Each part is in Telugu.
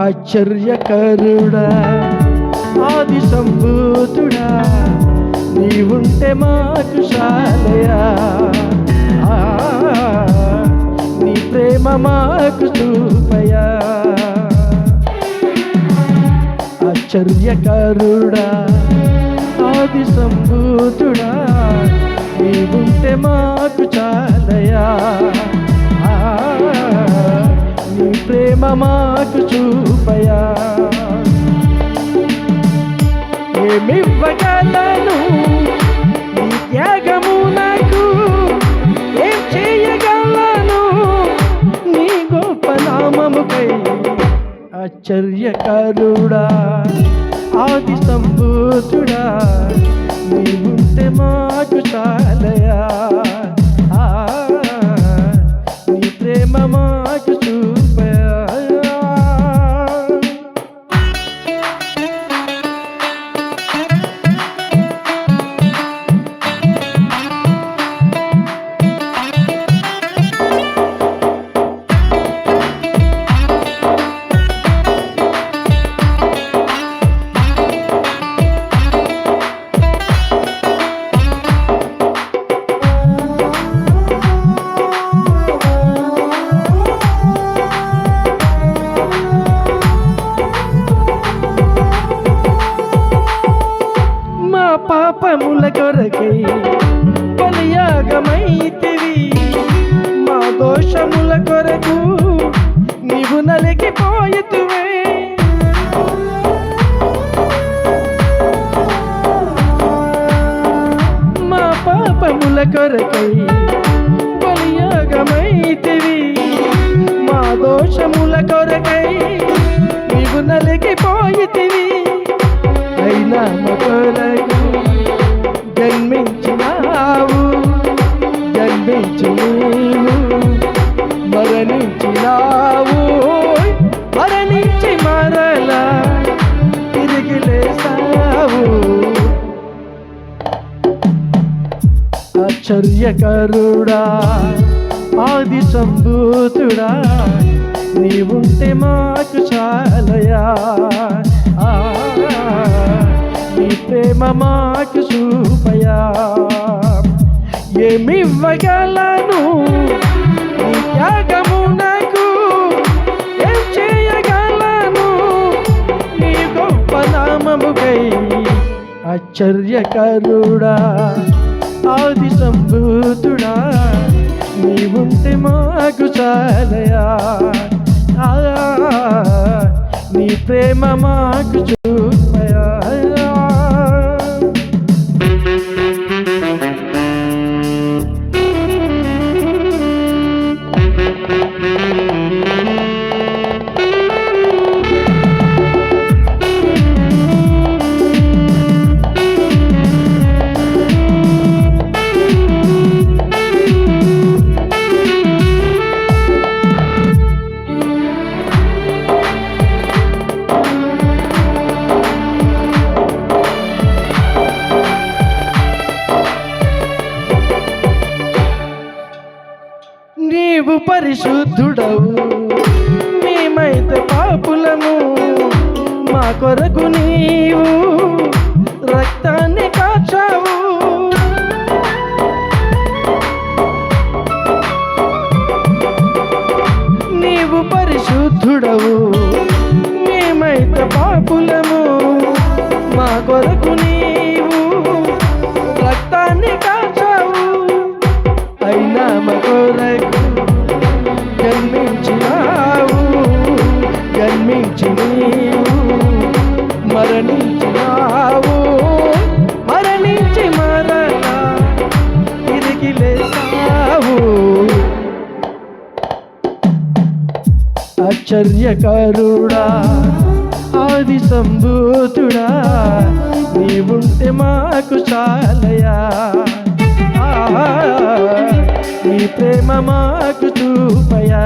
ఆశ్చర్యకరుడా ఆది సంభూతుడా నీవుంటే మాకు శాలయా, నీ ప్రేమ మాకు చూపయా. ఆశ్చర్యకరుడా ఆది సంభూతుడా నీవుంటే మాకు చాలయా, నీ ప్రేమ మాకు చూపయా. ఏమివ్వగలను నీ త్యాగము నాకు, ఏం చేయగలను నీ గొప్ప నామముకై. ఆశ్చర్యకరుడా ఆది సంభూతుడా నీవుంటే మాకు చాలయా, నీ ప్రేమ మాకు చూపయా. పాపముల కొరకై బలియాగమైతివి, మా దోషముల కొరకు నీవు నలిగిపోయితివే. మా పాపముల కొరకై బలియాగమైతివి, మా దోషముల కొరకై నీవు నలిగిపోయితివి. అయినా మా కొరకు జన్మించినావు, జన్మించి నీవు మరణించినావు, మరణించి మరలా తిరిగి లేసావు. ఆశ్చర్యకరుడా ఆది సంభూతుడా నీవుంటే మాకు చాలయా, నీ ప్రేమ మాకు చూపయా. ఏమివ్వగలను నీ త్యాగము నాకు, ఏం చేయగలను నీ గొప్ప నామముకై. ఆశ్చర్యకరుడా ఆది సంభూతుడా నీవుంటే మాకు చాలయా, నీ ప్రేమ మాకు చూపయా. నీవు పరిశుద్ధుడవు, మేమైతే పాపులము, మా కొరకు నీవు రక్తాన్ని కాచావు. నీవు పరిశుద్ధుడవు, కొరకు జన్మించినావు, జన్మించి నీవు మరణించినావు, మరణించి మరలా తిరిగి లేసావు. ఆశ్చర్యకరుడా ఆది సంభూతుడా నీవుంటే మాకు చాలయా, నీ ప్రేమ మాకు చూపయా.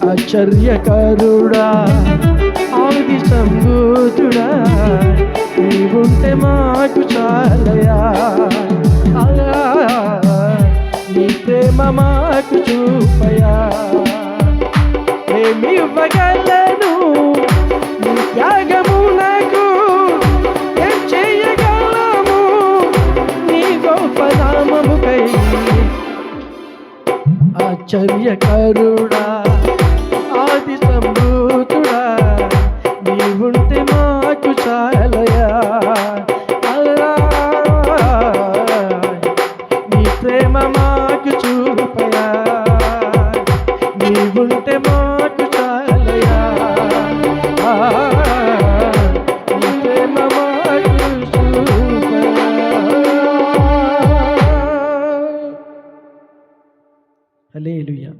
ఆశ్చర్యకరుడా ఆది సంభూతుడా నీవుంటే మాకు చాలయా, నీ ప్రేమ మాకు చూపయా. ఏమి ఇవ్వగలను నీ త్యాగము నాకు, ఏం చేయగలము నీ గొప్ప నామముకై. ఆశ్చర్యకరుడా ఆది సంభూతుడా నీవుంటే మాకు చాలయా, నీ ప్రేమ మాకు చూపయా, నీవుంటే మాకు చాలయా, నీ ప్రేమ మాకు చూపయా. హల్లెలూయా.